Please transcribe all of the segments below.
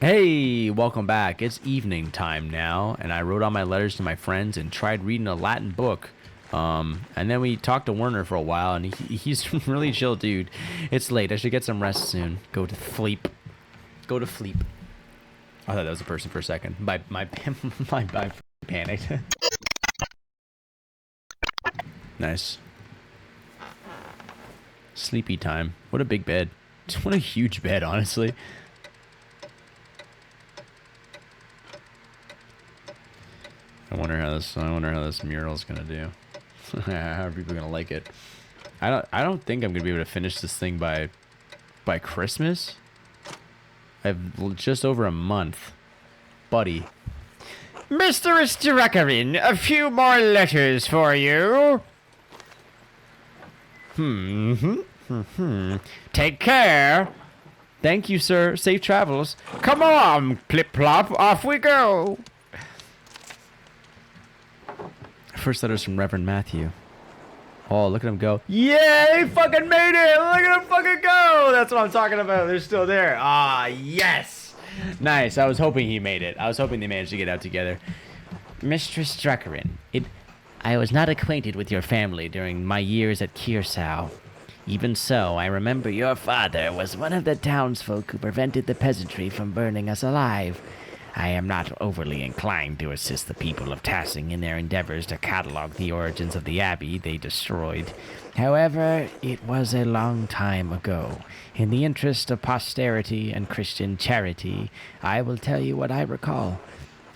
Hey, welcome back. It's evening time now, and I wrote all my letters to my friends and tried reading a Latin book. And then we talked to Werner for a while, and he's really chill, dude. It's late. I should get some rest soon. Go to sleep. Go to sleep. I thought that was a person for a second. My panicked. Nice. Sleepy time. What a big bed. What a huge bed, honestly. I wonder how this mural's gonna do. How are people gonna like it? I don't think I'm gonna be able to finish this thing by Christmas. I have just over a month, buddy. Mr. Strackerin, a few more letters for you. Take care. Thank you, sir. Safe travels. Come on, plip plop, off we go. First letters from Reverend Matthew. Oh, look at him go. Yeah, he fucking made it. Look at him fucking go. That's what I'm talking about. They're still there. Ah, yes. Nice. I was hoping he made it. I was hoping they managed to get out together. Mistress Druckerin, I was not acquainted with your family during my years at Kiersau. Even so, I remember your father was one of the townsfolk who prevented the peasantry from burning us alive. I am not overly inclined to assist the people of Tassing in their endeavors to catalog the origins of the abbey they destroyed. However, it was a long time ago. In the interest of posterity and Christian charity, I will tell you what I recall.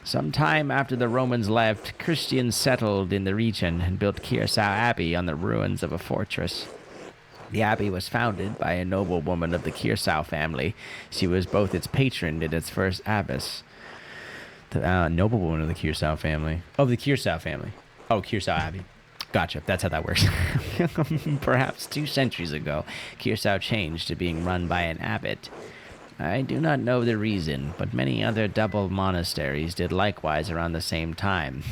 Some time after the Romans left, Christians settled in the region and built Kiersau Abbey on the ruins of a fortress. The abbey was founded by a noblewoman of the Kiersau family. She was both its patron and its first abbess. The noblewoman of the Kiersau family. Oh, the Kiersau family. Oh, Kiersau Abbey. Gotcha. That's how that works. Perhaps 2 centuries ago, Kiersau changed to being run by an abbot. I do not know the reason, but many other double monasteries did likewise around the same time.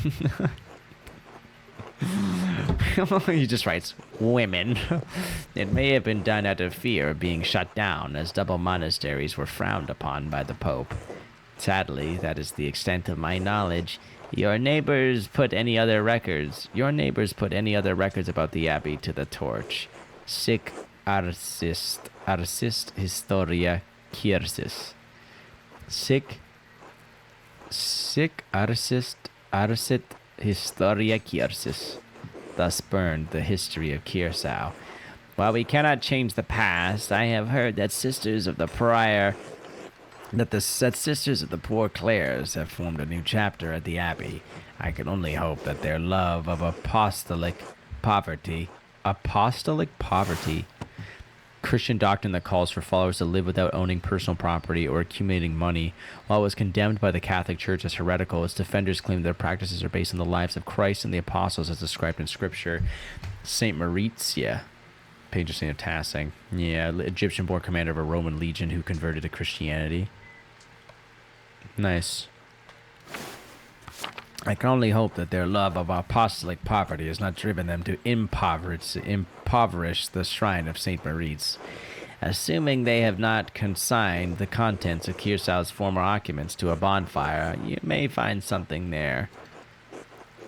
He just writes, women. It may have been done out of fear of being shut down, as double monasteries were frowned upon by the Pope. Sadly, that is the extent of my knowledge. Your neighbors put any other records about the abbey to the torch. Sic arsist historia Kiersis. Sic arsit historia Kiersis. Thus burned the history of Kiersau. While we cannot change the past, I have heard that sisters of the Sisters of the Poor Clares have formed a new chapter at the Abbey. I can only hope that their love of apostolic poverty, Christian doctrine that calls for followers to live without owning personal property or accumulating money, while it was condemned by the Catholic Church as heretical, its defenders claim their practices are based on the lives of Christ and the apostles as described in Scripture. Saint Maurizia, patron saint of Tassing. Yeah, Egyptian-born commander of a Roman legion who converted to Christianity. Nice. I can only hope that their love of apostolic poverty has not driven them to impoverish the shrine of Saint Maurice. Assuming they have not consigned the contents of Kiersau's former occupants to a bonfire, you may find something there.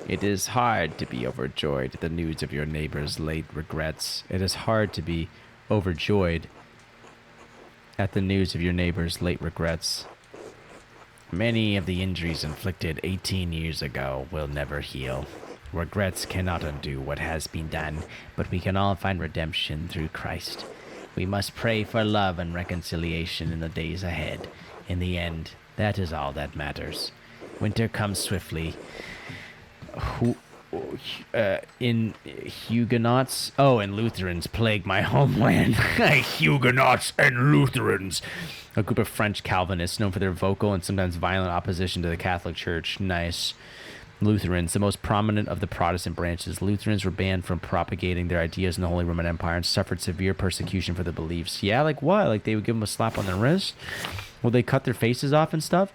It is hard to be overjoyed at the news of your neighbor's late regrets. It is hard to be overjoyed at the news of your neighbor's late regrets. Many of the injuries inflicted 18 years ago will never heal. Regrets cannot undo what has been done, but we can all find redemption through Christ. We must pray for love and reconciliation in the days ahead. In the end, that is all that matters. Winter comes swiftly. In Huguenots, and Lutherans plague my homeland. Huguenots and Lutherans. A group of French Calvinists known for their vocal and sometimes violent opposition to the Catholic Church. Nice. Lutherans, the most prominent of the Protestant branches. Lutherans were banned from propagating their ideas in the Holy Roman Empire and suffered severe persecution for their beliefs. Yeah, like what? Like they would give them a slap on the wrist? Will they cut their faces off and stuff?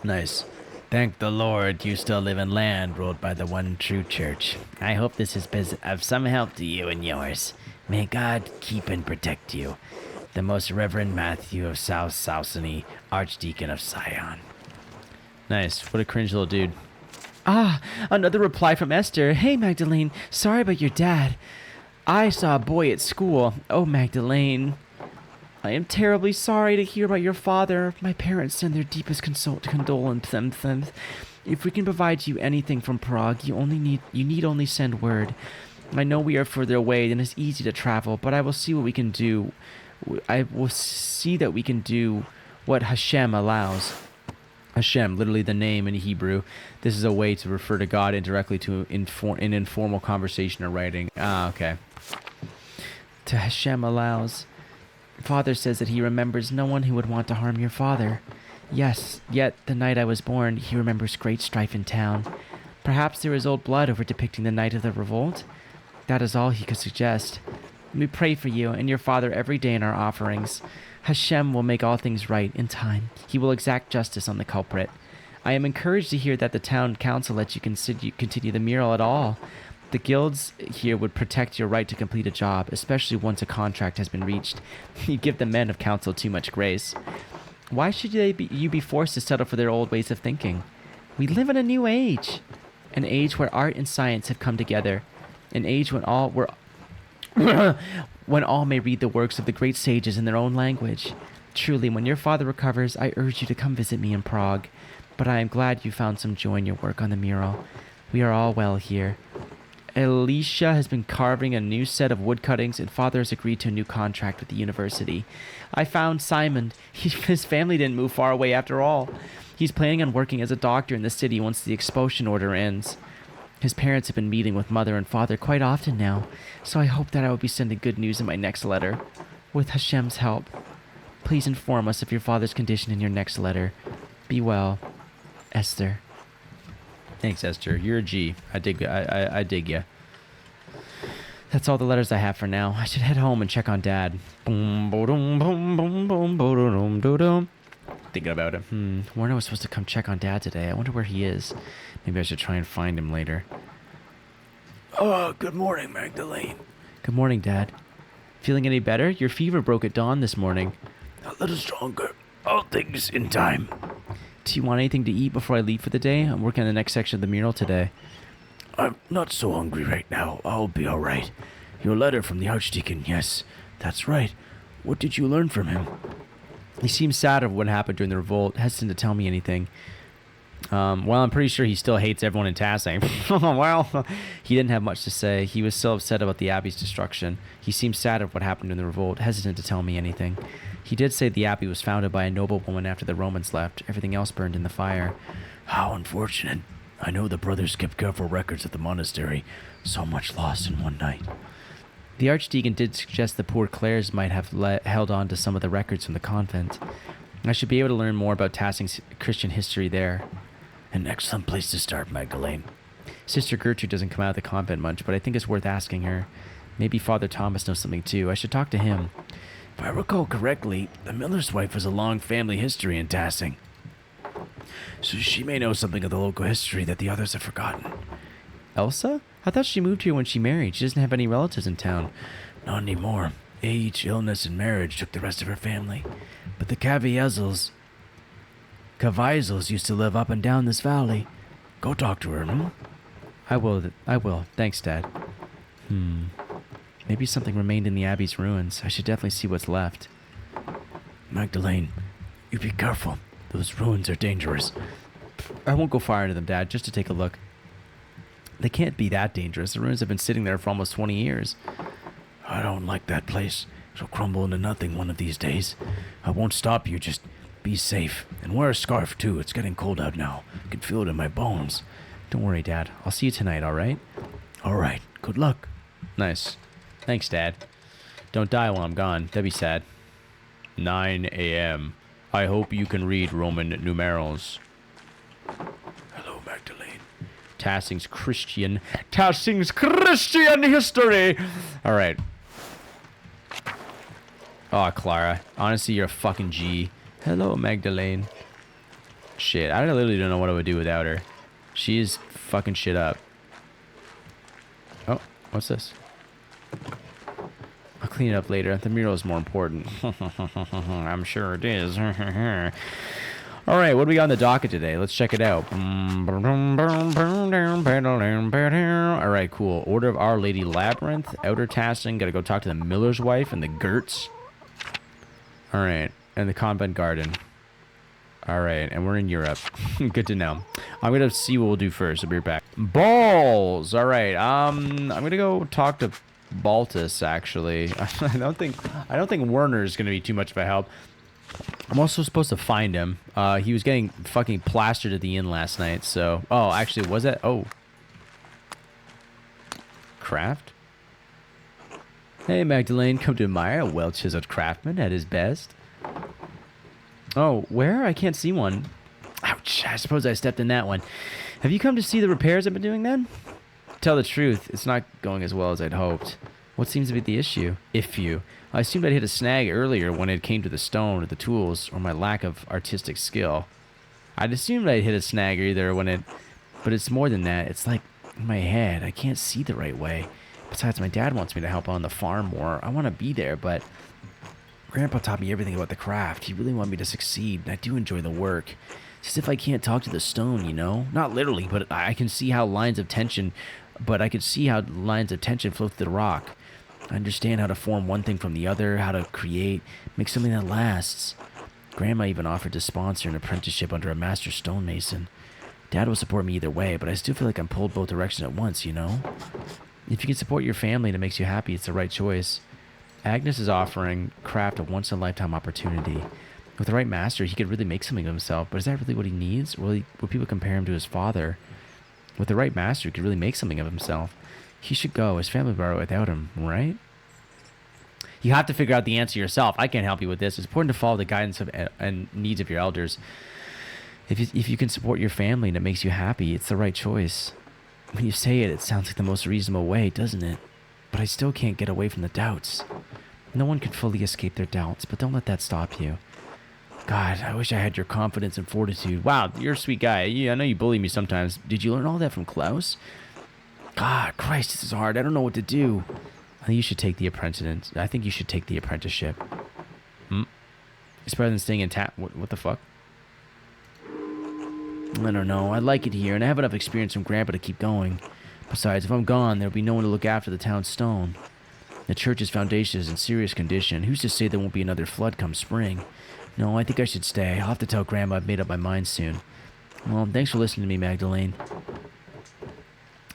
Nice. Thank the Lord you still live in land ruled by the one true church. I hope this has been of some help to you and yours. May God keep and protect you. The Most Reverend Matthew of South Saxony, Archdeacon of Sion. Nice. What a cringe little dude. Ah, another reply from Esther. Hey, Magdalene. Sorry about your dad. I saw a boy at school. Oh, Magdalene. I am terribly sorry to hear about your father. My parents send their deepest condolences. If we can provide you anything from Prague, you need only send word. I know we are further away than it's easy to travel, but I will see what we can do. I will see that we can do what Hashem allows. Hashem, literally the name in Hebrew. This is a way to refer to God indirectly to in informal conversation or writing. Ah, okay. To Hashem allows. Father says that he remembers no one who would want to harm your father. Yes, yet the night I was born, he remembers great strife in town. Perhaps there is old blood over depicting the night of the revolt. That is all he could suggest. We pray for you and your father every day in our offerings. Hashem will make all things right in time. He will exact justice on the culprit. I am encouraged to hear that the town council lets you continue the mural at all. The guilds here would protect your right to complete a job, especially once a contract has been reached. You give the men of council too much grace. Why should you be forced to settle for their old ways of thinking? We live in a new age. An age where art and science have come together. An age when all when all may read the works of the great sages in their own language. Truly, when your father recovers, I urge you to come visit me in Prague. But I am glad you found some joy in your work on the mural. We are all well here. Alicia has been carving a new set of wood cuttings, and father has agreed to a new contract with the university. I found Simon. His family didn't move far away after all. He's planning on working as a doctor in the city once the expulsion order ends. His parents have been meeting with mother and father quite often now, so I hope that I will be sending good news in my next letter. With Hashem's help. Please inform us of your father's condition in your next letter. Be well, Esther. Thanks, Esther. You're a G. I dig ya. That's all the letters I have for now. I should head home and check on Dad. Thinking about it. When I was supposed to come check on Dad today. I wonder where he is. Maybe I should try and find him later. Oh, good morning, Magdalene. Good morning, Dad. Feeling any better? Your fever broke at dawn this morning. A little stronger. All things in time. Do you want anything to eat before I leave for the day? I'm working on the next section of the mural today. I'm not so hungry right now. I'll be all right. Your letter from the Archdeacon, yes, that's right. What did you learn from him? He seems sad of what happened during the revolt, hesitant to tell me anything. Well, I'm pretty sure he still hates everyone in Tassing. Well, he didn't have much to say. He was still upset about the Abbey's destruction. He seemed sad of what happened during the revolt, hesitant to tell me anything. He did say the Abbey was founded by a noblewoman after the Romans left. Everything else burned in the fire. How unfortunate. I know the brothers kept careful records of the monastery. So much lost in one night. The Archdeacon did suggest the poor Clares might have held on to some of the records from the convent. I should be able to learn more about Tassing's Christian history there. An excellent place to start, Magdalene. Sister Gertrude doesn't come out of the convent much, but I think it's worth asking her. Maybe Father Thomas knows something too. I should talk to him. If I recall correctly, the miller's wife has a long family history in Tassing. So she may know something of the local history that the others have forgotten. Elsa? I thought she moved here when she married. She doesn't have any relatives in town. Not anymore. Age, illness, and marriage took the rest of her family. But the Cavaizels used to live up and down this valley. Go talk to her, I will. Thanks, Dad. Maybe something remained in the Abbey's ruins. I should definitely see what's left. Magdalene, you be careful. Those ruins are dangerous. I won't go far into them, Dad, just to take a look. They can't be that dangerous. The ruins have been sitting there for almost 20 years. I don't like that place. It'll crumble into nothing one of these days. I won't stop you, just be safe. And wear a scarf, too. It's getting cold out now. I can feel it in my bones. Don't worry, Dad. I'll see you tonight, all right? All right. Good luck. Nice. Thanks, Dad. Don't die while I'm gone. That'd be sad. 9 a.m. I hope you can read Roman numerals. Hello, Magdalene. Tassing's Christian history. All right. Oh, Clara. Honestly, you're a fucking G. Hello, Magdalene. Shit, I literally don't know what I would do without her. She is fucking shit up. Oh, what's this? clean it up later. The mural is more important. I'm sure it is. All right, what do we got on the docket today? Let's check it out. All right, cool. Order of Our Lady Labyrinth, outer tasking. Got to go talk to the miller's wife and the Gertz. All right, and the convent garden. All right, and we're in Europe. Good to know. I'm gonna see what we'll do first. I'll be right back. Balls. All right. I'm gonna go talk to Baltus. Actually, I don't think Werner's gonna be too much of a help. I'm also supposed to find him. He was getting fucking plastered at the inn last night. So, oh, actually, was that? Oh, Craft. Hey, Magdalene, come to admire a well-chiseled craftsman at his best. Oh, where? I can't see one. Ouch, I suppose I stepped in that one. Have you come to see the repairs I've been doing then? Tell the truth, it's not going as well as I'd hoped. What seems to be the issue? I assumed I'd hit a snag earlier when it came to the stone or the tools or my lack of artistic skill. I'd assumed I'd hit a snag either but it's more than that. It's like in my head, I can't see the right way. Besides, my dad wants me to help on the farm more. I want to be there, but Grandpa taught me everything about the craft. He really wanted me to succeed, and I do enjoy the work. It's as if I can't talk to the stone, you know? Not literally, but I can see how lines of tension flow through the rock. I understand how to form one thing from the other, how to create, make something that lasts. Grandma even offered to sponsor an apprenticeship under a master stonemason. Dad will support me either way, but I still feel like I'm pulled both directions at once, you know? If you can support your family and it makes you happy, it's the right choice. Agnes is offering Craft a once-in-a-lifetime opportunity. With the right master, he could really make something of himself, but is that really what he needs? Will people compare him to his father? With the right master, he could really make something of himself. He should go. His family would without him, right? You have to figure out the answer yourself. I can't help you with this. It's important to follow the guidance and needs of your elders. If you can support your family and it makes you happy, it's the right choice. When you say it, it sounds like the most reasonable way, doesn't it? But I still can't get away from the doubts. No one can fully escape their doubts, but don't let that stop you. God, I wish I had your confidence and fortitude. Wow, you're a sweet guy. Yeah, I know you bully me sometimes. Did you learn all that from Klaus? God, Christ, this is hard. I don't know what to do. I think you should take the apprenticeship. It's better than staying intact. What the fuck? I don't know. I like it here, and I have enough experience from Grandpa to keep going. Besides, if I'm gone, there'll be no one to look after the town's stone. The church's foundation is in serious condition. Who's to say there won't be another flood come spring? No, I think I should stay. I'll have to tell Grandma I've made up my mind soon. Well, thanks for listening to me, Magdalene.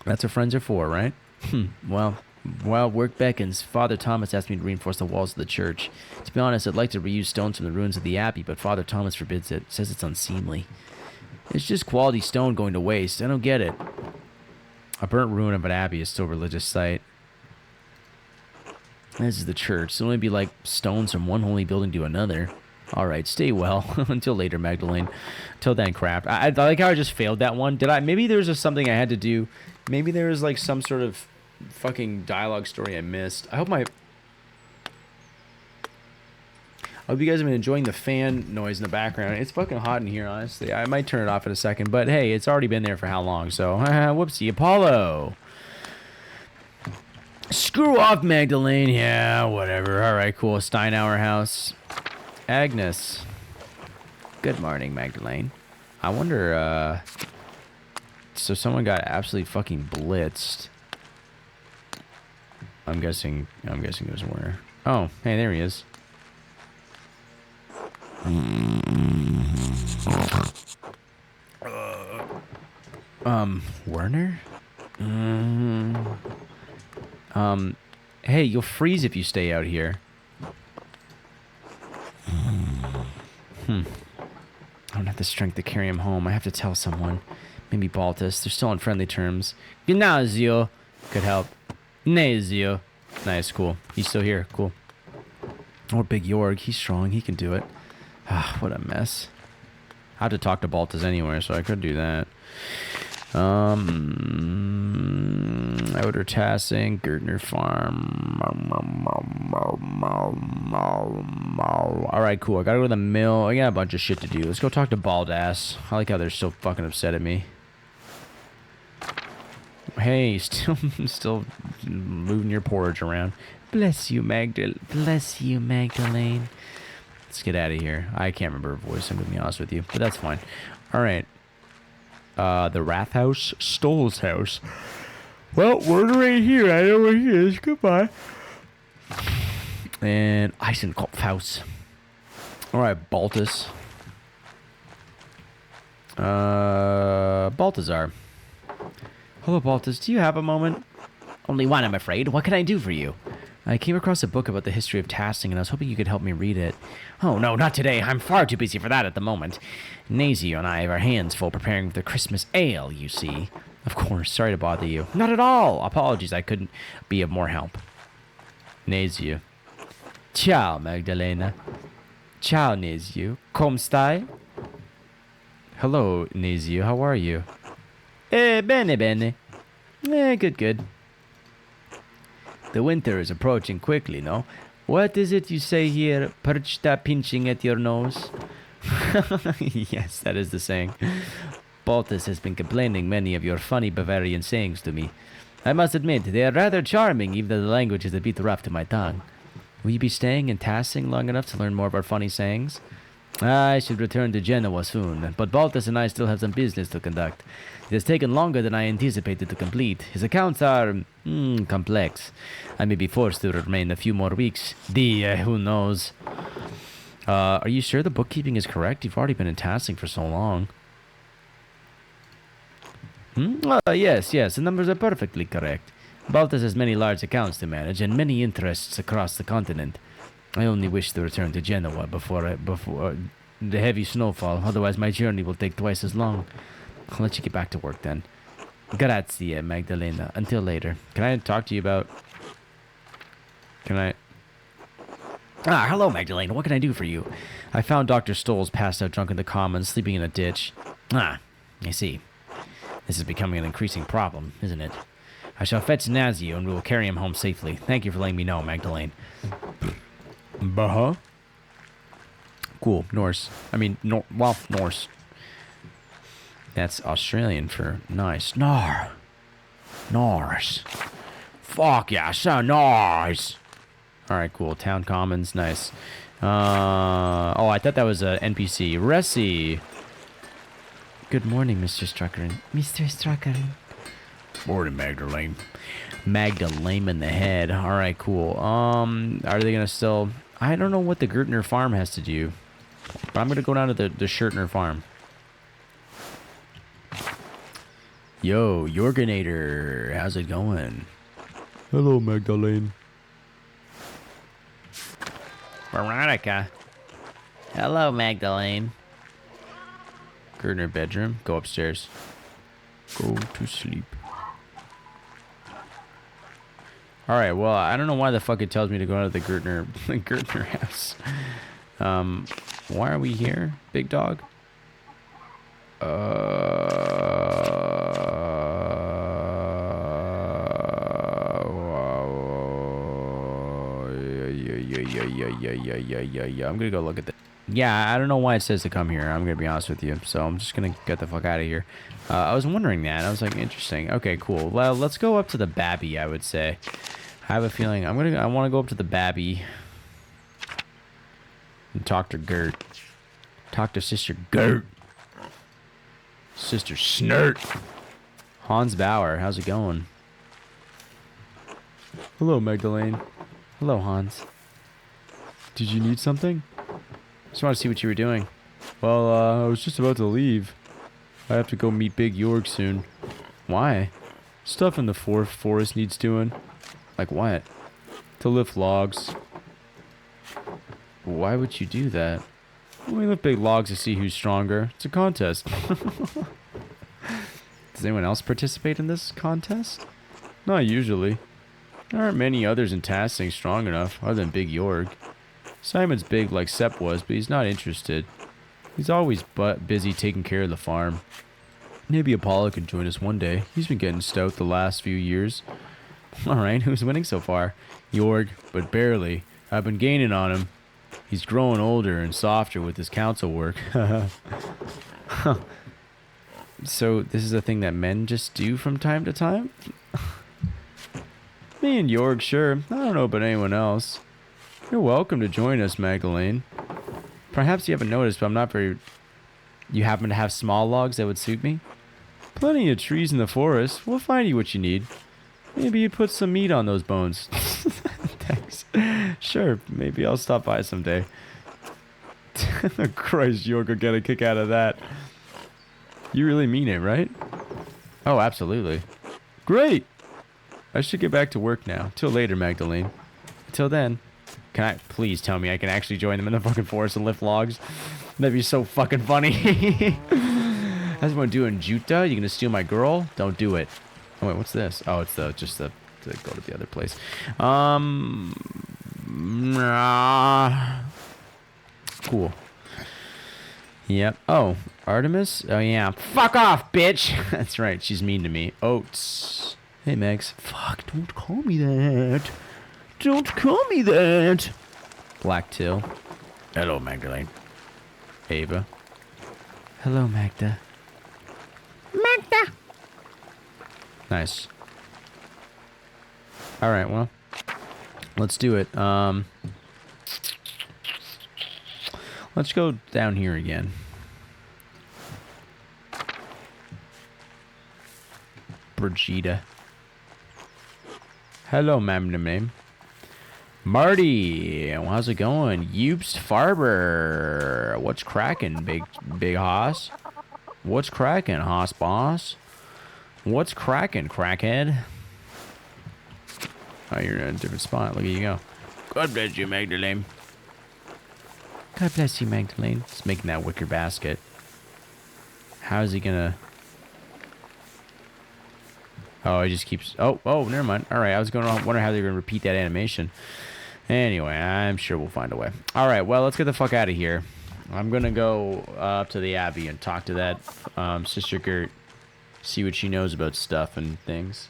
That's what friends are for, right? Well, while work beckons, Father Thomas asked me to reinforce the walls of the church. To be honest, I'd like to reuse stones from the ruins of the abbey, but Father Thomas forbids it. Says it's unseemly. It's just quality stone going to waste. I don't get it. A burnt ruin of an abbey is still a religious site. This is the church. So it'll only be like stones from one holy building to another. Alright, stay well. Until later, Magdalene. Till then, Craft. I like how I just failed that one. Maybe there was just something I had to do. Maybe there was like some sort of fucking dialogue story I missed. I hope you guys have been enjoying the fan noise in the background. It's fucking hot in here, honestly. I might turn it off in a second, but hey, it's already been there for how long? So, whoopsie. Apollo. Screw off, Magdalene. Yeah, whatever. All right, cool. Steinauer house. Agnes. Good morning, Magdalene. I wonder, so someone got absolutely fucking blitzed. I'm guessing it was Werner. Oh, hey, there he is. Werner? Hey, you'll freeze if you stay out here. I don't have the strength to carry him home. I have to tell someone. Maybe Baltus. They're still on friendly terms. Gymnasio. Could help. Nazio. Nice, cool. He's still here. Cool. Or Big Jorg. He's strong. He can do it. Ah, what a mess. I have to talk to Baltus anyway, so I could do that. Outer Tassing, Gertner Farm. Alright, cool. I gotta go to the mill. I got a bunch of shit to do. Let's go talk to Baldass. I like how they're still fucking upset at me. Hey, still moving your porridge around. Bless you, Bless you, Magdalene. Let's get out of here. I can't remember her voice, I'm going to be honest with you. But that's fine. Alright. The Wrath House. Stoll's house. Well, we're right here. I know where he is. Goodbye. And Eisenkopfhaus. Alright, Baltus. Balthazar. Hello, Baltus. Do you have a moment? Only one, I'm afraid. What can I do for you? I came across a book about the history of tasting, and I was hoping you could help me read it. Oh, no, not today. I'm far too busy for that at the moment. Nazio and I have our hands full preparing for the Christmas ale, you see. Of course, sorry to bother you. Not at all. Apologies, I couldn't be of more help. Nazio. Ciao, Magdalena. Ciao, Nazio. Come stai? Hello, Nazio. How are you? Bene, bene. Good. The winter is approaching quickly, no? What is it you say here? Perchta pinching at your nose? Yes, that is the saying. Baltus has been complaining many of your funny Bavarian sayings to me. I must admit, they are rather charming, even though the language is a bit rough to my tongue. Will you be staying in Tassing long enough to learn more of our funny sayings? I should return to Genoa soon, but Baltus and I still have some business to conduct. It has taken longer than I anticipated to complete. His accounts are, complex. I may be forced to remain a few more weeks. Who knows? Are you sure the bookkeeping is correct? You've already been in Tassing for so long. Yes, the numbers are perfectly correct. Baltus has many large accounts to manage and many interests across the continent. I only wish to return to Genoa before the heavy snowfall, otherwise my journey will take twice as long. I'll let you get back to work then. Grazie, Magdalena. Until later. Can I talk to you about... hello, Magdalena. What can I do for you? I found Dr. Stoll's passed out drunk in the commons, sleeping in a ditch. I see. This is becoming an increasing problem, isn't it? I shall fetch Nazio and we will carry him home safely. Thank you for letting me know, Magdalene. Cool. Norse. Norse. That's Australian for nice. Norse. Fuck yeah, so nice. Alright, cool. Town Commons, nice. I thought that was a NPC. Ressi. Good morning, Mr. Struckeren. Mr. Struckeren. Morning, Magdalene. Magdalene in the head. Alright, cool. Are they gonna still... I don't know what the Gertner farm has to do. But I'm gonna go down to the Schertner farm. Yo, Jorgenator. How's it going? Hello, Magdalene. Veronica. Hello, Magdalene. Gertner bedroom. Go upstairs. Go to sleep. Alright, well, I don't know why the fuck it tells me to go to the Gertner house. Why are we here, big dog? Yeah. I'm gonna go look at that. Yeah, I don't know why it says to come here. I'm gonna be honest with you. So I'm just gonna get the fuck out of here. I was wondering that. I was like, interesting. Okay, cool. Well, let's go up to the Babby, I would say. I have a feeling I want to go up to the Babby and talk to Gert. Talk to Sister Gert. Sister Snert. Hans Bauer, how's it going? Hello, Magdalene. Hello, Hans. Did you need something? Just want to see what you were doing. Well, I was just about to leave. I have to go meet Big Jorg soon. Why? Stuff in the forest needs doing. Like what? To lift logs. Why would you do that? We lift big logs to see who's stronger. It's a contest. Does anyone else participate in this contest? Not usually. There aren't many others in Tassing strong enough, other than Big Jorg. Simon's big like Sepp was, but he's not interested. He's always busy taking care of the farm. Maybe Apollo can join us one day. He's been getting stout the last few years. Alright, who's winning so far? Jorg, but barely. I've been gaining on him. He's growing older and softer with his council work. So, this is a thing that men just do from time to time? me and Jorg, sure. I don't know about anyone else. You're welcome to join us, Magdalene. Perhaps you haven't noticed, but I'm not very... You happen to have small logs that would suit me? Plenty of trees in the forest. We'll find you what you need. Maybe you'd put some meat on those bones. Thanks. Sure, maybe I'll stop by someday. Christ, Jorg will get a kick out of that. You really mean it, right? Oh, absolutely. Great! I should get back to work now. Till later, Magdalene. Until then, can I please tell me I can actually join them in the fucking forest and lift logs? That'd be so fucking funny. How's everyone doing, Juta? You gonna steal my girl? Don't do it. Oh wait, what's this? Oh, it's just to go to the other place. Cool. Yep. Oh, Artemis? Oh yeah. Fuck off, bitch! That's right, she's mean to me. Oats. Hey, Megs. Fuck, don't call me that. Don't call me that. Black Till. Hello, Magdalene. Ava. Hello, Magda. Magda! Nice. Alright, well. Let's do it. Let's go down here again. Brigida. Hello, ma'am. Marty, how's it going? Youpst Farber. What's cracking, big hoss? What's cracking, hoss boss? What's cracking, crackhead? Oh, you're in a different spot. Look at you go. God bless you, Magdalene. God bless you, Magdalene. Just making that wicker basket. How is he gonna... Oh, it just keeps... Oh, never mind. All right, I was going to wonder how they're going to repeat that animation. Anyway, I'm sure we'll find a way. All right, well, let's get the fuck out of here. I'm going to go up to the Abbey and talk to that Sister Gert. See what she knows about stuff and things.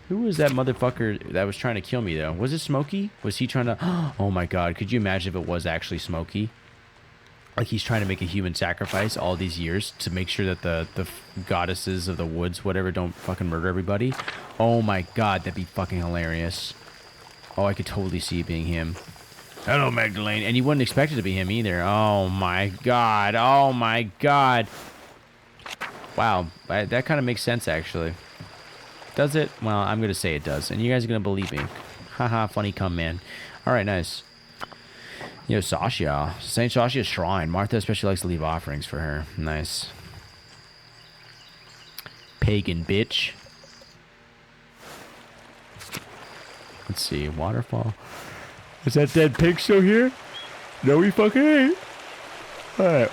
Who was that motherfucker that was trying to kill me, though? Was it Smokey? Was he trying to... Oh, my God. Could you imagine if it was actually Smokey? Like he's trying to make a human sacrifice all these years to make sure that the goddesses of the woods, whatever, don't fucking murder everybody. Oh my God, that'd be fucking hilarious. Oh, I could totally see it being him. Hello, Magdalene. And you wouldn't expect it to be him either. Oh my God. Oh my God. Wow, that kind of makes sense, actually. Does it? Well, I'm going to say it does. And you guys are going to believe me. Haha, funny cum, man. All right, nice. Yo, Sasha. St. Sasha's Shrine. Martha especially likes to leave offerings for her. Nice. Pagan bitch. Let's see. Waterfall. Is that dead pig still here? No, we fucking ain't. Alright.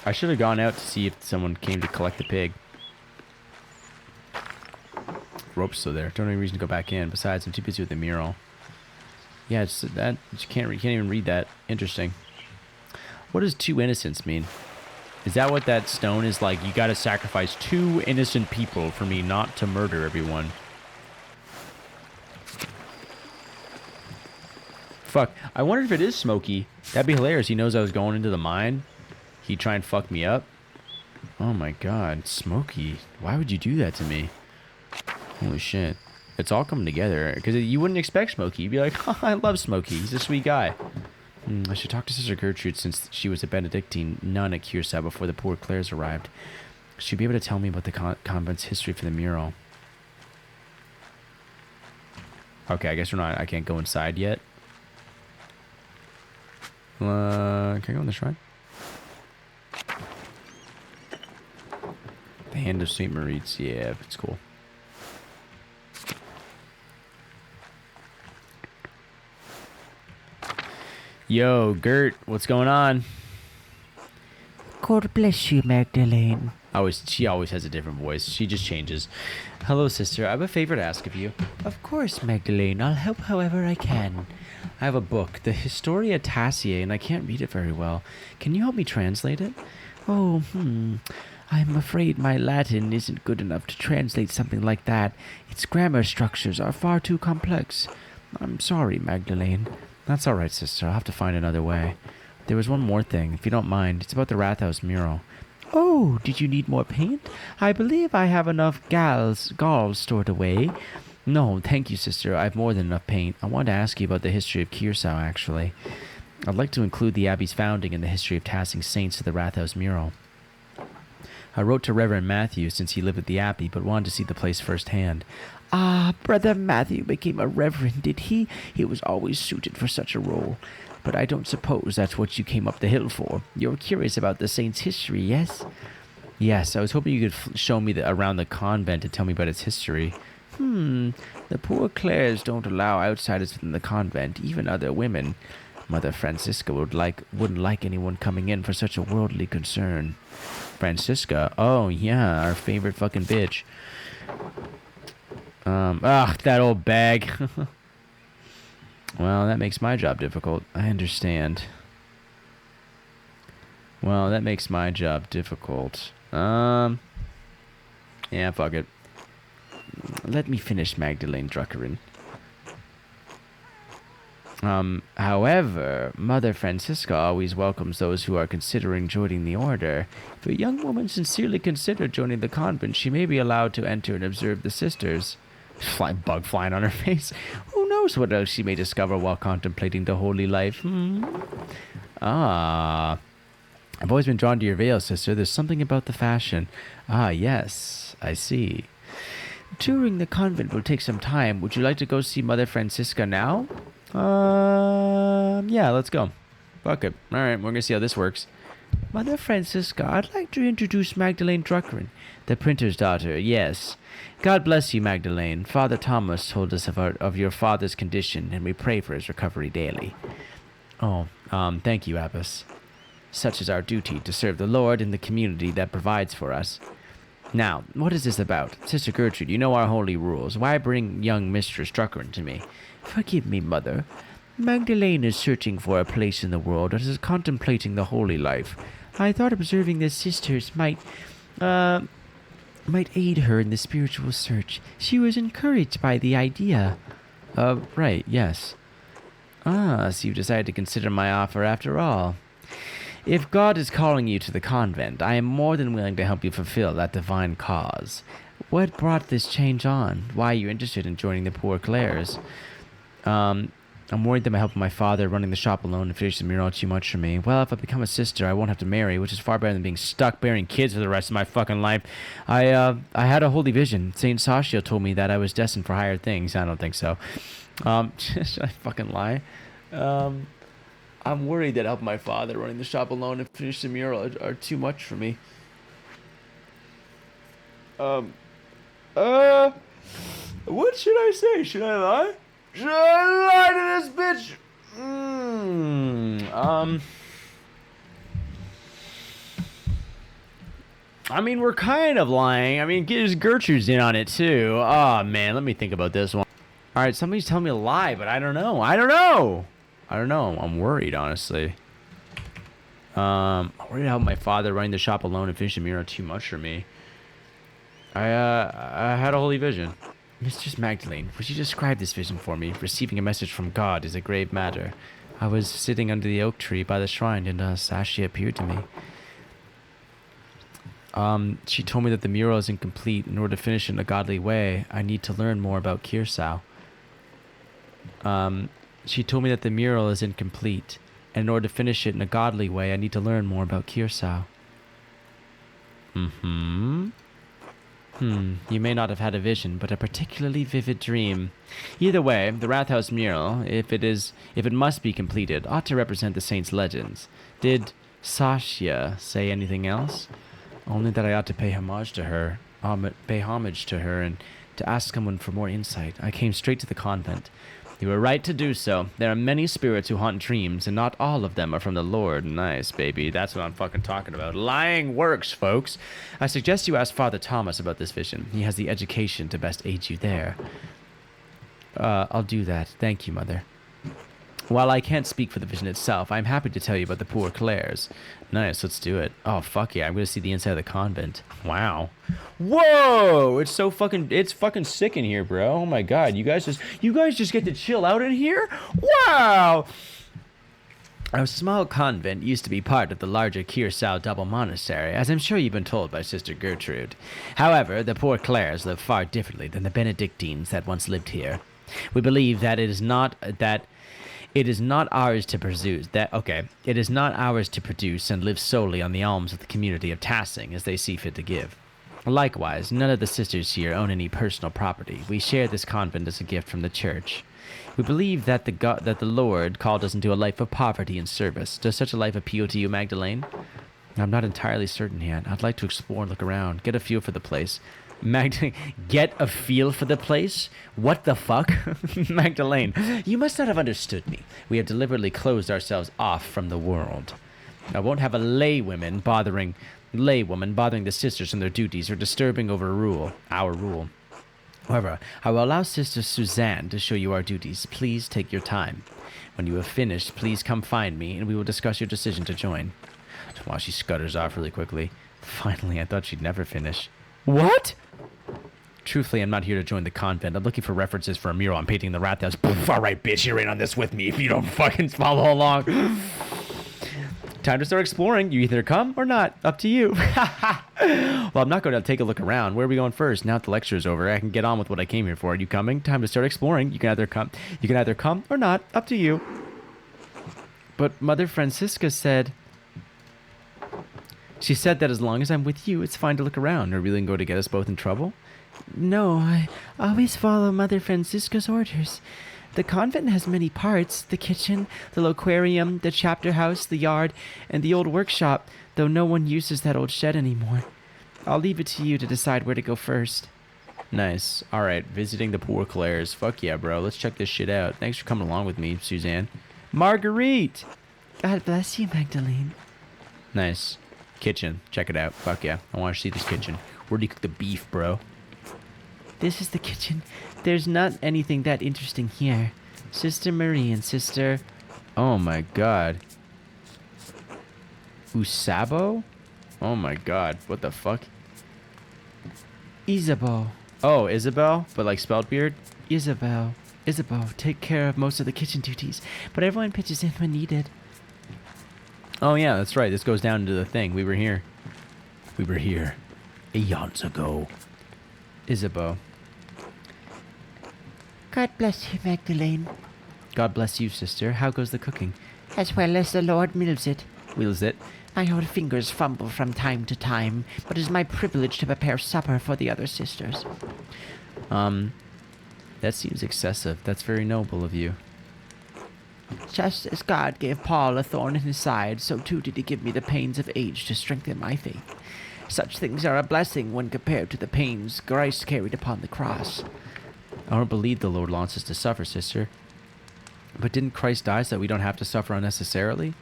I should have gone out to see if someone came to collect the pig. Rope's still there. Don't have any reason to go back in. Besides, I'm too busy with the mural. Yeah, it's that you can't even read that. Interesting. What does two innocents mean? Is that what that stone is like? You gotta sacrifice 2 innocent people for me not to murder everyone. Fuck. I wonder if it is Smokey. That'd be hilarious. He knows I was going into the mine. He'd try and fuck me up. Oh my God, Smokey. Why would you do that to me? Holy shit. It's all coming together, because you wouldn't expect Smokey. You'd be like, oh, I love Smokey. He's a sweet guy. I should talk to Sister Gertrude since she was a Benedictine nun at Curacao before the poor Clares arrived. She'd be able to tell me about the convent's history for the mural. Okay, I guess we're not. I can't go inside yet. Can I go in the shrine? The Hand of St. Moritz. Yeah, it's cool. Yo, Gert, what's going on? God bless you, Magdalene. She always has a different voice. She just changes. Hello, sister. I have a favor to ask of you. Of course, Magdalene. I'll help however I can. I have a book, the Historia Taciae, and I can't read it very well. Can you help me translate it? Oh, I'm afraid my Latin isn't good enough to translate something like that. Its grammar structures are far too complex. I'm sorry, Magdalene. That's all right, sister. I'll have to find another way. There was one more thing, if you don't mind. It's about the Rathaus mural. Oh, did you need more paint? I believe I have enough galls stored away. No, thank you, sister. I have more than enough paint. I wanted to ask you about the history of Kiersau, actually. I'd like to include the Abbey's founding and the history of tassing saints to the Rathaus mural. I wrote to Reverend Matthew since he lived at the Abbey, but wanted to see the place firsthand. Ah, Brother Matthew became a reverend, did he? He was always suited for such a role. But I don't suppose that's what you came up the hill for. You're curious about the saint's history, yes? Yes, I was hoping you could show me around the convent and tell me about its history. The poor Clares don't allow outsiders within the convent, even other women. Mother Francisca wouldn't like anyone coming in for such a worldly concern. Francisca? Oh, yeah, our favorite fucking bitch. That old bag. Well, that makes my job difficult. I understand. Well, that makes my job difficult. Yeah, fuck it. Let me finish, Magdalene Druckerin. However, Mother Francisca always welcomes those who are considering joining the order. If a young woman sincerely considered joining the convent, she may be allowed to enter and observe the sisters. Bug flying on her face. Who knows what else she may discover while contemplating the holy life? Ah. I've always been drawn to your veil, sister. There's something about the fashion. Ah, yes. I see. Touring the convent will take some time. Would you like to go see Mother Francisca now? Yeah, let's go. Fuck it. Alright, we're gonna see how this works. Mother Francisca, I'd like to introduce Magdalene Druckerin, the printer's daughter, yes. God bless you, Magdalene. Father Thomas told us of your father's condition, and we pray for his recovery daily. Oh, thank you, Abbess. Such is our duty, to serve the Lord and the community that provides for us. Now, what is this about? Sister Gertrude, you know our holy rules. Why bring young Mistress Druckerin to me? Forgive me, Mother. Magdalene is searching for a place in the world and is contemplating the holy life. I thought observing the sisters might aid her in the spiritual search. She was encouraged by the idea. Right, yes. Ah, so you decided to consider my offer after all. If God is calling you to the convent, I am more than willing to help you fulfill that divine cause. What brought this change on? Why are you interested in joining the poor Clares? I'm worried that my help with my father running the shop alone and finishing the mural too much for me. Well, if I become a sister, I won't have to marry, which is far better than being stuck bearing kids for the rest of my fucking life. I had a holy vision. Saint Sasha told me that I was destined for higher things. I don't think so. Should I fucking lie? I'm worried that helping my father running the shop alone and finishing the mural are too much for me. What should I say? Should I lie? Should I lie to this bitch? I mean, we're kind of lying. I mean, Gertrude's in on it too. Oh man, let me think about this one. All right, somebody's telling me to lie, but I don't know. I'm worried, honestly. I'm worried how my father running the shop alone and finishing the mural too much for me. I had a holy vision. Mistress Magdalene, would you describe this vision for me? Receiving a message from God is a grave matter. I was sitting under the oak tree by the shrine, and Sasha appeared to me. She told me that the mural is incomplete. In order to finish it in a godly way, I need to learn more about Kiersau. She told me that the mural is incomplete, and in order to finish it in a godly way, I need to learn more about Kiersau. You may not have had a vision, but a particularly vivid dream. Either way, the Rathaus mural, if it must be completed, ought to represent the saint's legends. Did Sasha say anything else? Only that I ought to pay homage to her, and to ask someone for more insight. I came straight to the convent. You were right to do so. There are many spirits who haunt dreams, and not all of them are from the Lord. Nice, baby. That's what I'm fucking talking about. Lying works, folks. I suggest you ask Father Thomas about this vision. He has the education to best aid you there. I'll do that. Thank you, Mother. While I can't speak for the vision itself, I'm happy to tell you about the poor Clares. Nice, let's do it. Oh, fuck yeah, I'm gonna see the inside of the convent. Wow. Whoa! It's fucking sick in here, bro. Oh my god, you guys just get to chill out in here? Wow! Our small convent used to be part of the larger Kirsau double monastery, as I'm sure you've been told by Sister Gertrude. However, the poor Clares live far differently than the Benedictines that once lived here. We believe that it is not ours to produce it is not ours to produce and live solely on the alms of the community of Tassing as they see fit to give. Likewise, none of the sisters here own any personal property. We share this convent as a gift from the church. We believe that the Lord called us into a life of poverty and service. Does such a life appeal to you, Magdalene? I'm not entirely certain yet. I'd like to explore and look around, get a feel for the place. Get a feel for the place? What the fuck? Magdalene, you must not have understood me. We have deliberately closed ourselves off from the world. I won't have a laywoman bothering the sisters in their duties or disturbing our rule. However, I will allow Sister Suzanne to show you our duties. Please take your time. When you have finished, please come find me, and we will discuss your decision to join. While she scutters off really quickly. Finally, I thought she'd never finish. What? Truthfully, I'm not here to join the convent. I'm looking for references for a mural I'm painting in the Wrath House. All right, bitch, you're in on this with me if you don't fucking follow along. Time to start exploring. You either come or not. Up to you. Well, I'm not going to take a look around. Where are we going first? Now that the lecture is over, I can get on with what I came here for. Are you coming? Time to start exploring. You can either come or not. Up to you. But Mother Francisca said... She said that as long as I'm with you, it's fine to look around. Are we really going to get us both in trouble? No, I always follow Mother Francisca's orders. The convent has many parts. The kitchen, the loquarium, the chapter house, the yard, and the old workshop, though no one uses that old shed anymore. I'll leave it to you to decide where to go first. Nice. Alright, visiting the poor Clares. Fuck yeah, bro. Let's check this shit out. Thanks for coming along with me, Suzanne. Marguerite! God bless you, Magdalene. Nice. Kitchen. Check it out. Fuck yeah. I want to see this kitchen. Where do you cook the beef, bro? This is the kitchen. There's not anything that interesting here. Sister Marie and Sister... Oh my god. Usabo? Oh my god. What the fuck? Isabeau. Oh, Isabel? But like spelled weird? Isabeau. Take care of most of the kitchen duties, but everyone pitches in when needed. Oh yeah, that's right. This goes down into the thing. We were here. Eons ago. Isabeau. God bless you, Magdalene. God bless you, sister. How goes the cooking? As well as the Lord wills it. Wills it? My old fingers fumble from time to time, but it is my privilege to prepare supper for the other sisters. That seems excessive. That's very noble of you. Just as God gave Paul a thorn in his side, so too did he give me the pains of age to strengthen my faith. Such things are a blessing when compared to the pains Christ carried upon the cross. I don't believe the Lord wants us to suffer, sister. But didn't Christ die so that we don't have to suffer unnecessarily?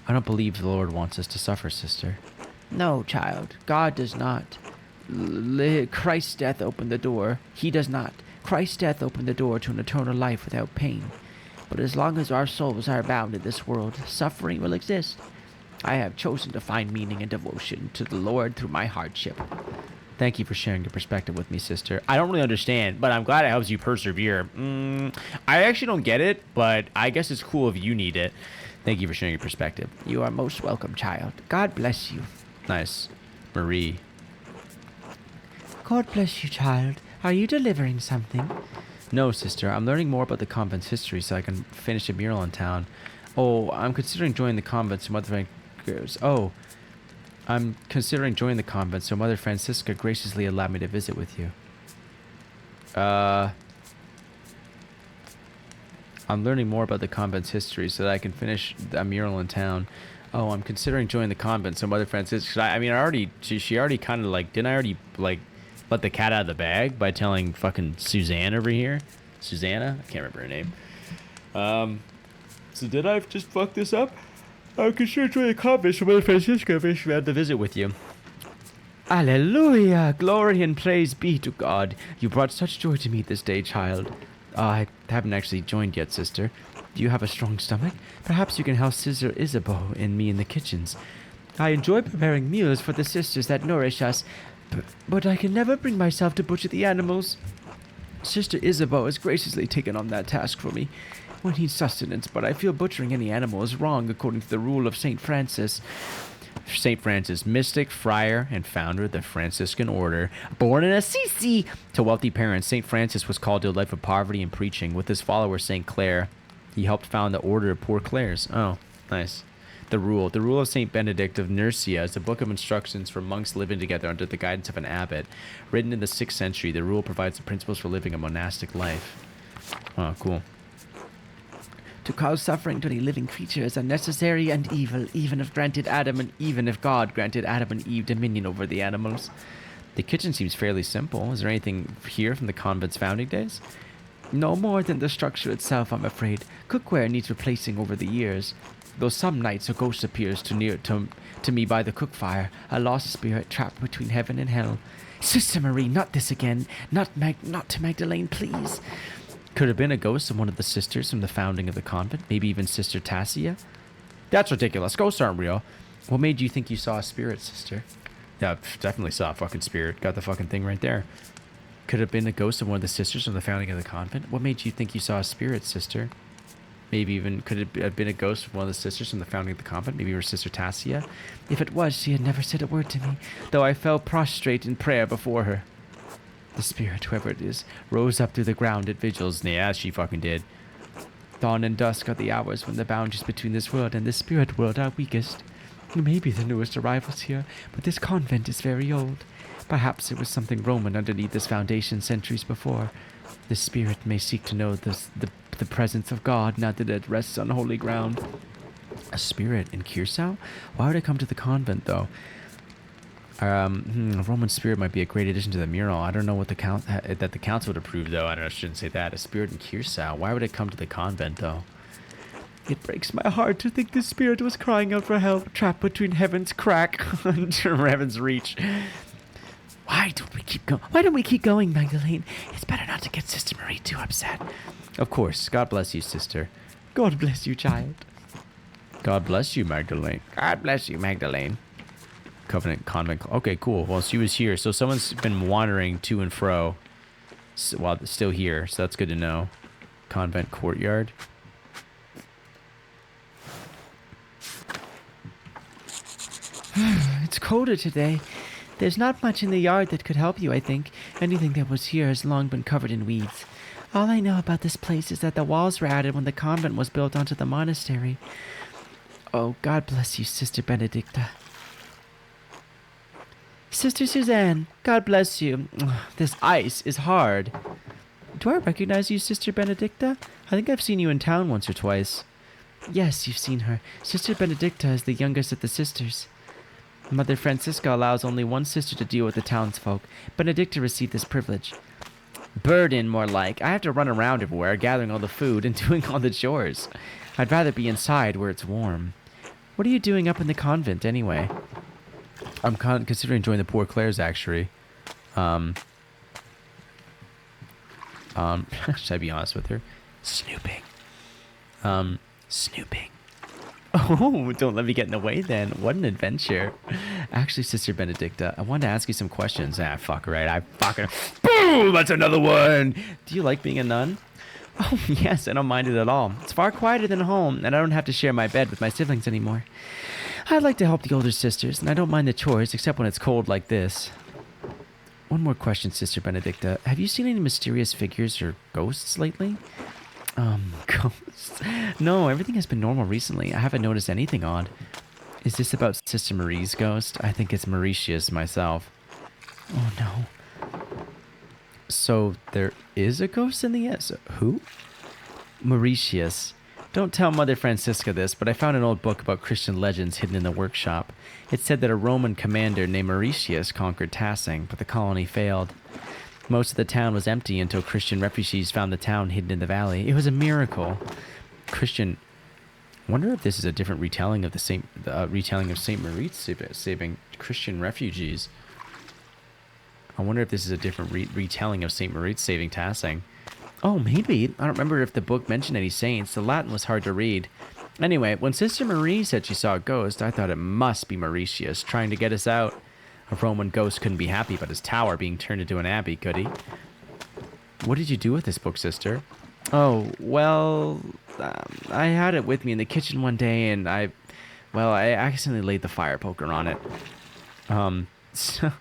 I don't believe the Lord wants us to suffer, sister. No, child. God does not. Christ's death opened the door. He does not. Christ's death opened the door to an eternal life without pain. But as long as our souls are bound in this world, suffering will exist. I have chosen to find meaning and devotion to the Lord through my hardship. Thank you for sharing your perspective with me, sister. I don't really understand, but I'm glad it helps you persevere. I actually don't get it, but I guess it's cool if you need it. Thank you for sharing your perspective. You are most welcome, child. God bless you. Nice. Marie. God bless you, child. Are you delivering something? No, sister. I'm learning more about the convent's history so I can finish a mural in town. Oh, I'm considering joining the convent so Mother Francisca graciously allowed me to visit with you. I'm learning more about the convent's history so that I can finish a mural in town. Oh, I'm considering joining the convent so Mother Francisca... she already kind of like... Didn't I already, like, let the cat out of the bag by telling fucking Suzanne over here? Susanna? I can't remember her name. So did I just fuck this up? I'm considering joining the convent so Mother Francisca had to visit with you. Alleluia! Glory and praise be to God. You brought such joy to me this day, child. I haven't actually joined yet, sister. Do you have a strong stomach? Perhaps you can house Sister Isabeau and me in the kitchens. I enjoy preparing meals for the sisters that nourish us, but I can never bring myself to butcher the animals. Sister Isabeau has graciously taken on that task for me. We need sustenance, but I feel butchering any animal is wrong according to the rule of St. Francis. St. Francis, mystic, friar, and founder of the Franciscan order. Born in Assisi to wealthy parents, St. Francis was called to a life of poverty and preaching. With his follower, St. Clare, he helped found the order of Poor Clares. Oh, nice. The rule of St. Benedict of Nursia is a book of instructions for monks living together under the guidance of an abbot. Written in the 6th century, the rule provides the principles for living a monastic life. Oh, cool. To cause suffering to any living creature is unnecessary and evil, even if God granted Adam and Eve dominion over the animals. The kitchen seems fairly simple. Is there anything here from the convent's founding days? No more than the structure itself, I'm afraid. Cookware needs replacing over the years. Though some nights a ghost appears to me by the cook fire, a lost spirit trapped between heaven and hell. Sister Marie, not this again. Not to Magdalene, please. Could have been a ghost of one of the sisters from the founding of the convent, maybe even Sister Tassia? That's ridiculous. Ghosts aren't real. What made you think you saw a spirit, sister? Yeah, definitely saw a fucking spirit. Got the fucking thing right there. Could have been a ghost of one of the sisters from the founding of the convent. What made you think you saw a spirit, sister? Maybe even could it have been a ghost of one of the sisters from the founding of the convent? Maybe her Sister Tassia? If it was, she had never said a word to me, though I fell prostrate in prayer before her. The spirit, whoever it is, rose up through the ground at vigils. Yeah, she fucking did. Dawn and dusk are the hours when the boundaries between this world and the spirit world are weakest. You may be the newest arrivals here, but this convent is very old. Perhaps it was something Roman underneath this foundation centuries before. The spirit may seek to know the presence of God now that it rests on holy ground. A spirit in Curacao? Why would I come to the convent, though? A Roman spirit might be a great addition to the mural. I don't know what the council would approve, though. I shouldn't say that. A spirit in Curacao. Why would it come to the convent, though? It breaks my heart to think this spirit was crying out for help, trapped between heaven's crack and heaven's reach. Why don't we keep going, Magdalene? It's better not to get Sister Marie too upset. Of course. God bless you, sister. God bless you, child. God bless you, Magdalene. God bless you, Magdalene. Convent. Okay, cool. Well, she was here. So someone's been wandering to and fro while still here. So that's good to know. Convent courtyard. It's colder today. There's not much in the yard that could help you, I think. Anything that was here has long been covered in weeds. All I know about this place is that the walls were added when the convent was built onto the monastery. Oh, God bless you, Sister Benedicta. Sister Suzanne, God bless you. This ice is hard. Do I recognize you, Sister Benedicta? I think I've seen you in town once or twice. Yes, you've seen her. Sister Benedicta is the youngest of the sisters. Mother Francisca allows only one sister to deal with the townsfolk. Benedicta received this privilege. Burden, more like. I have to run around everywhere, gathering all the food and doing all the chores. I'd rather be inside where it's warm. What are you doing up in the convent, anyway? I'm considering joining the Poor Clares, actually. Should I be honest with her? Snooping. Snooping. Oh, don't let me get in the way then. What an adventure. Actually, Sister Benedicta, I wanted to ask you some questions. Fuck, right. I fucking... Boom! That's another one! Do you like being a nun? Oh, yes, I don't mind it at all. It's far quieter than home, and I don't have to share my bed with my siblings anymore. I'd like to help the older sisters, and I don't mind the chores, except when it's cold like this. One more question, Sister Benedicta. Have you seen any mysterious figures or ghosts lately? Ghosts? No, everything has been normal recently. I haven't noticed anything odd. Is this about Sister Marie's ghost? I think it's Mauritius myself. Oh, no. So there is a ghost in the S. Who? Mauritius. Don't tell Mother Francisca this, but I found an old book about Christian legends hidden in the workshop. It said that a Roman commander named Mauritius conquered Tassing, but the colony failed. Most of the town was empty until Christian refugees found the town hidden in the valley. It was a miracle. Christian. Wonder if this is a different retelling of the retelling of Saint Maurice saving Christian refugees. I wonder if this is a different retelling of Saint Maurice saving Tassing. Oh, maybe. I don't remember if the book mentioned any saints. The Latin was hard to read. Anyway, when Sister Marie said she saw a ghost, I thought it must be Mauritius trying to get us out. A Roman ghost couldn't be happy about his tower being turned into an abbey, could he? What did you do with this book, sister? Oh, well, I had it with me in the kitchen one day, and I accidentally laid the fire poker on it. So,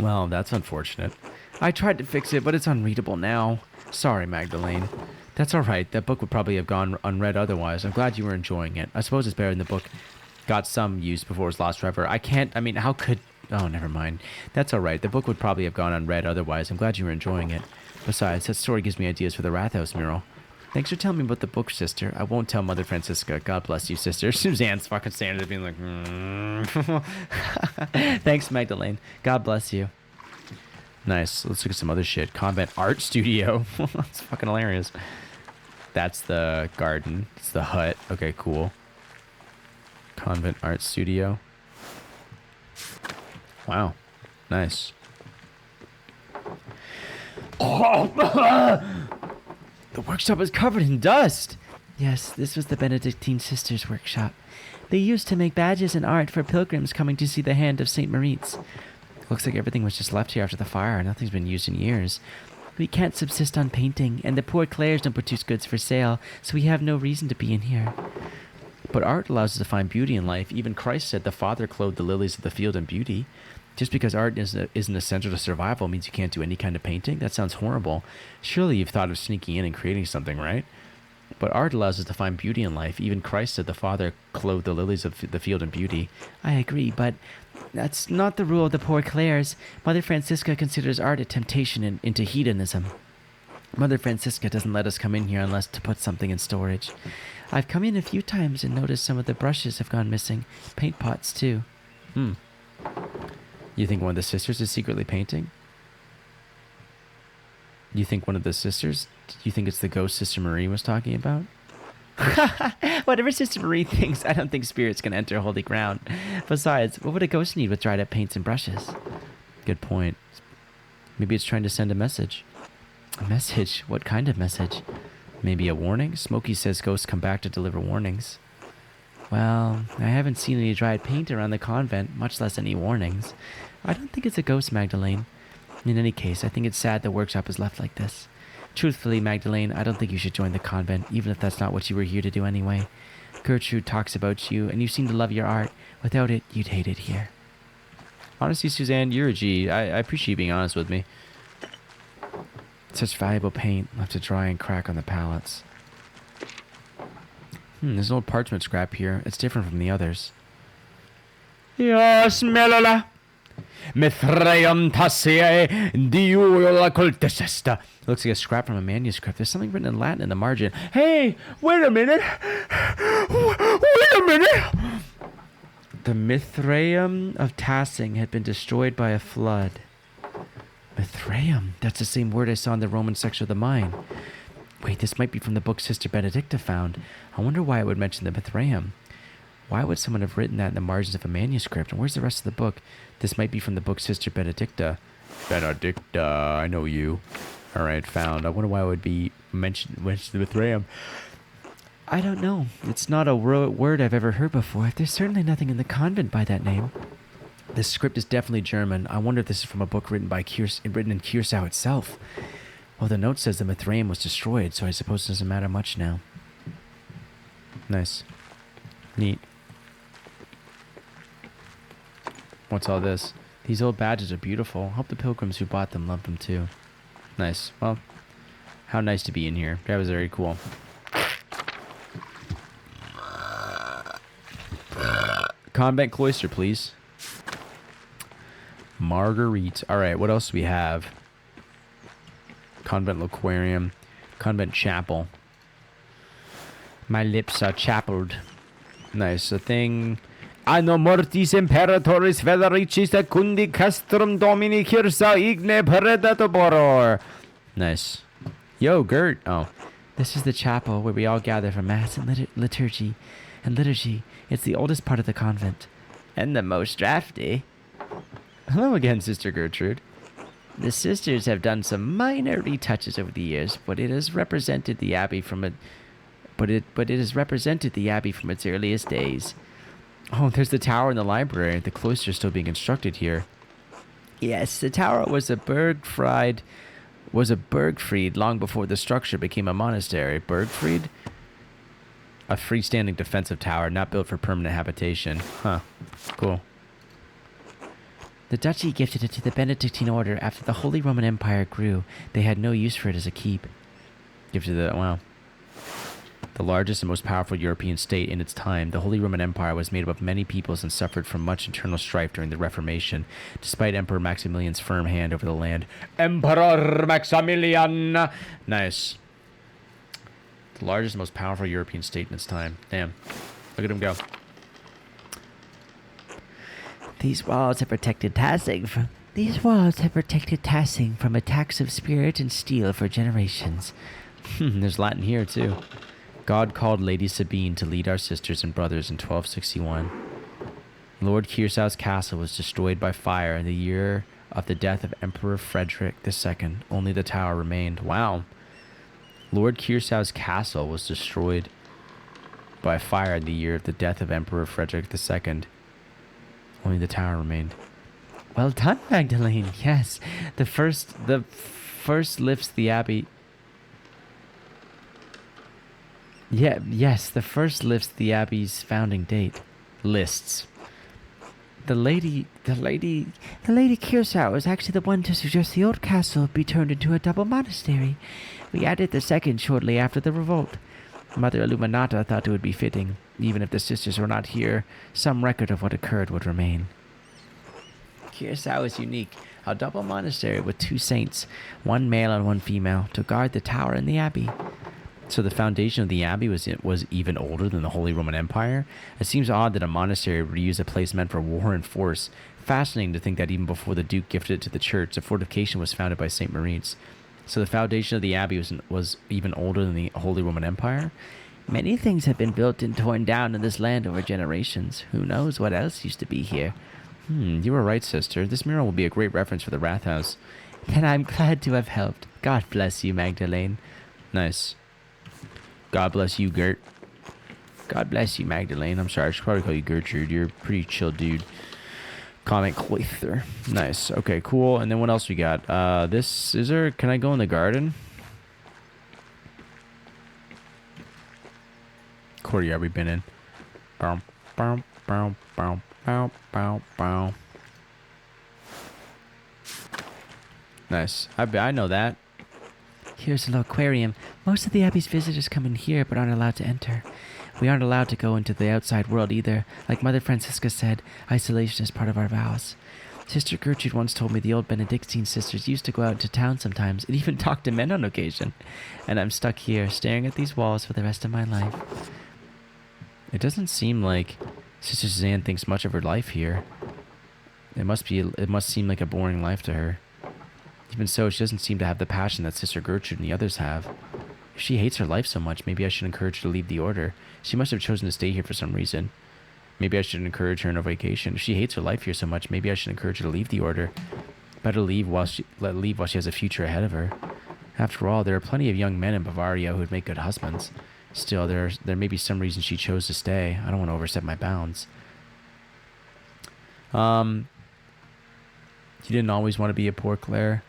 well, that's unfortunate. I tried to fix it, but it's unreadable now. Sorry, Magdalene. That's all right. That book would probably have gone unread otherwise. I'm glad you were enjoying it. I suppose it's better than the book got some use before it was lost forever. How could... Oh, never mind. That's all right. The book would probably have gone unread otherwise. I'm glad you were enjoying it. Besides, that story gives me ideas for the Rathouse mural. Thanks for telling me about the book, sister. I won't tell Mother Francisca. God bless you, sister. Suzanne's fucking standing there being like, Thanks, Magdalene. God bless you. Nice. Let's look at some other shit. Convent art studio. That's fucking hilarious. That's the garden. It's the hut. Okay, cool. Convent art studio. Wow. Nice. The workshop is covered in dust. Yes, this was the Benedictine sisters' workshop. They used to make badges and art for pilgrims coming to see the hand of St. Moritz. Looks like everything was just left here after the fire. Nothing's been used in years. We can't subsist on painting, and the poor Clares don't produce goods for sale, so we have no reason to be in here. But art allows us to find beauty in life. Even Christ said the Father clothed the lilies of the field in beauty. Just because art isn't essential to survival means you can't do any kind of painting? That sounds horrible. Surely you've thought of sneaking in and creating something, right? But art allows us to find beauty in life. Even Christ said the Father clothed the lilies of the field in beauty. I agree, but that's not the rule of the poor Clares. Mother Francisca considers art a temptation into hedonism. Mother Francisca doesn't let us come in here unless to put something in storage. I've come in a few times and noticed some of the brushes have gone missing. Paint pots, too. You think one of the sisters is secretly painting? You think one of the sisters? You think it's the ghost Sister Marie was talking about? Whatever Sister Marie thinks, I don't think spirits can enter holy ground. Besides, what would a ghost need with dried up paints and brushes? Good point. Maybe it's trying to send a message. A message? What kind of message? Maybe a warning? Smokey says ghosts come back to deliver warnings. Well, I haven't seen any dried paint around the convent, much less any warnings. I don't think it's a ghost, Magdalene. In any case, I think it's sad the workshop is left like this. Truthfully, Magdalene, I don't think you should join the convent, even if that's not what you were here to do anyway. Gertrude talks about you, and you seem to love your art. Without it, you'd hate it here. Honestly, Suzanne, you're a G. I appreciate you being honest with me. Such valuable paint left to dry and crack on the palettes. There's an old parchment scrap here. It's different from the others. Yes, Melala. Mithraeum tassiae diula cultisesta. Looks like a scrap from a manuscript. There's something written in Latin in the margin. Hey, wait a minute. Wait a minute. The Mithraeum of Tassing had been destroyed by a flood. Mithraeum? That's the same word I saw in the Roman section of the mine. Wait, this might be from the book Sister Benedicta found. I wonder why it would mention the Mithraeum. Why would someone have written that in the margins of a manuscript? And where's the rest of the book? This might be from the book Sister Benedicta. Benedicta, I know you. All right, found. I wonder why it would be mentioned the Mithraeum. I don't know. It's not a word I've ever heard before. There's certainly nothing in the convent by that name. This script is definitely German. I wonder if this is from a book written in Curacao itself. Well, the note says the Mithraeum was destroyed, so I suppose it doesn't matter much now. Nice. Neat. What's all this? These old badges are beautiful. Hope the pilgrims who bought them loved them too. Nice. Well, how nice to be in here. That was very cool. Convent cloister, please. Marguerite. All right, what else do we have? Convent aquarium. Convent chapel. My lips are chapeled. Nice. A thing. Anno mortis imperatoris Federici secundi castrum domini Cirsa igne predatoror. Nice. Yo, Gert. Oh. This is the chapel where we all gather for mass and liturgy. It's the oldest part of the convent. And the most drafty. Hello again, Sister Gertrude. The sisters have done some minor retouches over the years, but it has represented the abbey from its earliest days. Oh, there's the tower and the library. The cloister is still being constructed here. Yes, the tower was a berg fried was a Burgfried long before the structure became a monastery. Burgfried? A freestanding defensive tower not built for permanent habitation. Huh. Cool. The duchy gifted it to the Benedictine order after the Holy Roman Empire grew. They had no use for it as a keep. Gifted the, wow. The largest and most powerful European state in its time, the Holy Roman Empire was made up of many peoples and suffered from much internal strife during the Reformation, despite Emperor Maximilian's firm hand over the land. Emperor Maximilian! Nice. The largest and most powerful European state in its time. Damn. Look at him go. These walls have protected Tassing from attacks of spirit and steel for generations. There's Latin here, too. God called Lady Sabine to lead our sisters and brothers in 1261. Lord Kirsau's castle was destroyed by fire in the year of the death of Emperor Frederick II. Only the tower remained. Wow. Lord Kirsau's castle was destroyed by fire in the year of the death of Emperor Frederick II. Only the tower remained. Well done, Magdalene. Yes, the first lifts the abbey. Yes, the first lifts the abbey's founding date. Lists. The lady Kirsau was actually the one to suggest the old castle be turned into a double monastery. We added the second shortly after the revolt. Mother Illuminata thought it would be fitting. Even if the sisters were not here, some record of what occurred would remain. Kirsau is unique. A double monastery with 2 saints, one male and one female, to guard the tower and the abbey. So the foundation of the abbey was even older than the Holy Roman Empire? It seems odd that a monastery would reuse a place meant for war and force. Fascinating to think that even before the Duke gifted it to the church, the fortification was founded by St. Maurice. So the foundation of the abbey was even older than the Holy Roman Empire? Many things have been built and torn down in this land over generations. Who knows what else used to be here? You were right, sister. This mural will be a great reference for the Rathaus. Then I'm glad to have helped. God bless you, Magdalene. Nice. God bless you, Gert. God bless you, Magdalene. I'm sorry, I should probably call you Gertrude. You're a pretty chill dude. Comic Cloither. Nice. Okay, cool. And then what else we got? This scissor. Can I go in the garden? Courtyard we've been in. Bow, bow, bow, bow, bow, bow, bow. Nice. I know that. Here's a little aquarium. Most of the abbey's visitors come in here but aren't allowed to enter. We aren't allowed to go into the outside world either. Like Mother Francisca said, isolation is part of our vows. Sister Gertrude once told me the old Benedictine sisters used to go out into town sometimes and even talk to men on occasion. And I'm stuck here, staring at these walls for the rest of my life. It doesn't seem like Sister Suzanne thinks much of her life here. It must seem like a boring life to her. Even so, she doesn't seem to have the passion that Sister Gertrude and the others have. If she hates her life so much, maybe I should encourage her to leave the order. She must have chosen to stay here for some reason. Maybe I should encourage her on a vacation. If she hates her life here so much, maybe I should encourage her to leave the order. Better leave while she has a future ahead of her. After all, there are plenty of young men in Bavaria who would make good husbands. Still, there may be some reason she chose to stay. I don't want to overstep my bounds. You didn't always want to be a poor Claire.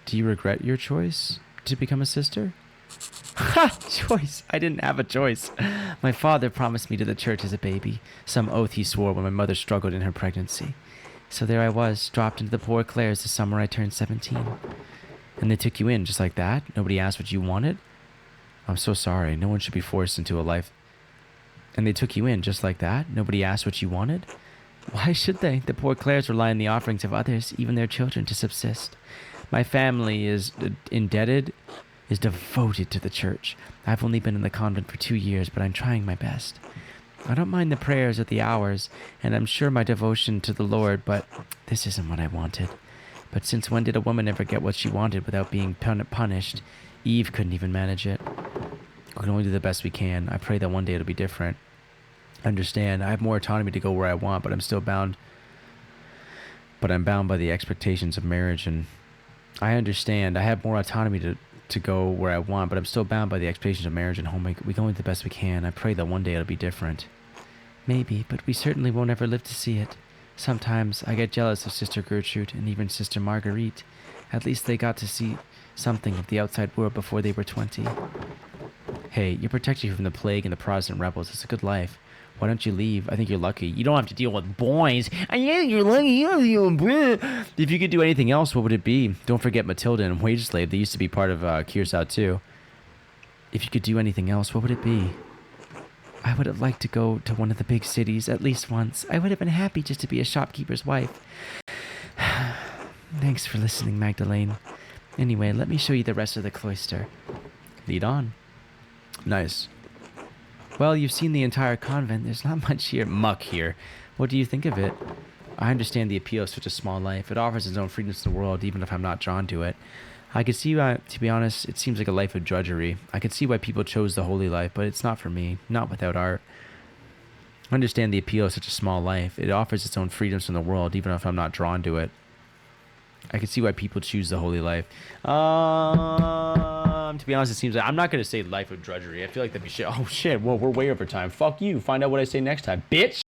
Do you regret your choice to become a sister? Ha! Choice! I didn't have a choice. My father promised me to the church as a baby, some oath he swore when my mother struggled in her pregnancy. So there I was, dropped into the Poor Clares the summer I turned 17. And they took you in just like that? Nobody asked what you wanted? I'm so sorry. No one should be forced into a life. And they took you in just like that? Nobody asked what you wanted? Why should they? The Poor Clares rely on the offerings of others, even their children, to subsist. My family is devoted to the church. I've only been in the convent for 2 years, but I'm trying my best. I don't mind the prayers or the hours, and I'm sure my devotion to the Lord, but this isn't what I wanted. But since when did a woman ever get what she wanted without being punished? Eve couldn't even manage it. We can only do the best we can. I pray that one day it'll be different. Understand, I have more autonomy to go where I want, but I'm still bound. But I'm bound by the expectations of marriage, and I understand. I have more autonomy to go where I want, but I'm still bound by the expectations of marriage and home. We can only do the best we can. I pray that one day it'll be different. Maybe, but we certainly won't ever live to see it. Sometimes I get jealous of Sister Gertrude and even Sister Marguerite. At least they got to see something of the outside world before they were 20. Hey, you're protected from the plague and the Protestant rebels. It's a good life. Why don't you leave? I think you're lucky. You don't have to deal with boys. Yeah, you're lucky. You don't deal with... If you could do anything else, what would it be? Don't forget Matilda and Wage Slave. They used to be part of Curacao too. If you could do anything else, what would it be? I would have liked to go to one of the big cities at least once. I would have been happy just to be a shopkeeper's wife. Thanks for listening, Magdalene. Anyway, let me show you the rest of the cloister. Lead on. Nice. Well, you've seen the entire convent. There's not much here. Muck here. What do you think of it? I understand the appeal of such a small life. It offers its own freedoms to the world, even if I'm not drawn to it. I could see why, to be honest, it seems like a life of drudgery. I could see why people chose the holy life, but it's not for me. Not without art. I understand the appeal of such a small life. It offers its own freedoms from the world, even if I'm not drawn to it. I can see why people choose the holy life. To be honest, it seems like I'm not going to say life of drudgery. I feel like that'd be shit. Oh, shit. Well, we're way over time. Fuck you. Find out what I say next time, bitch.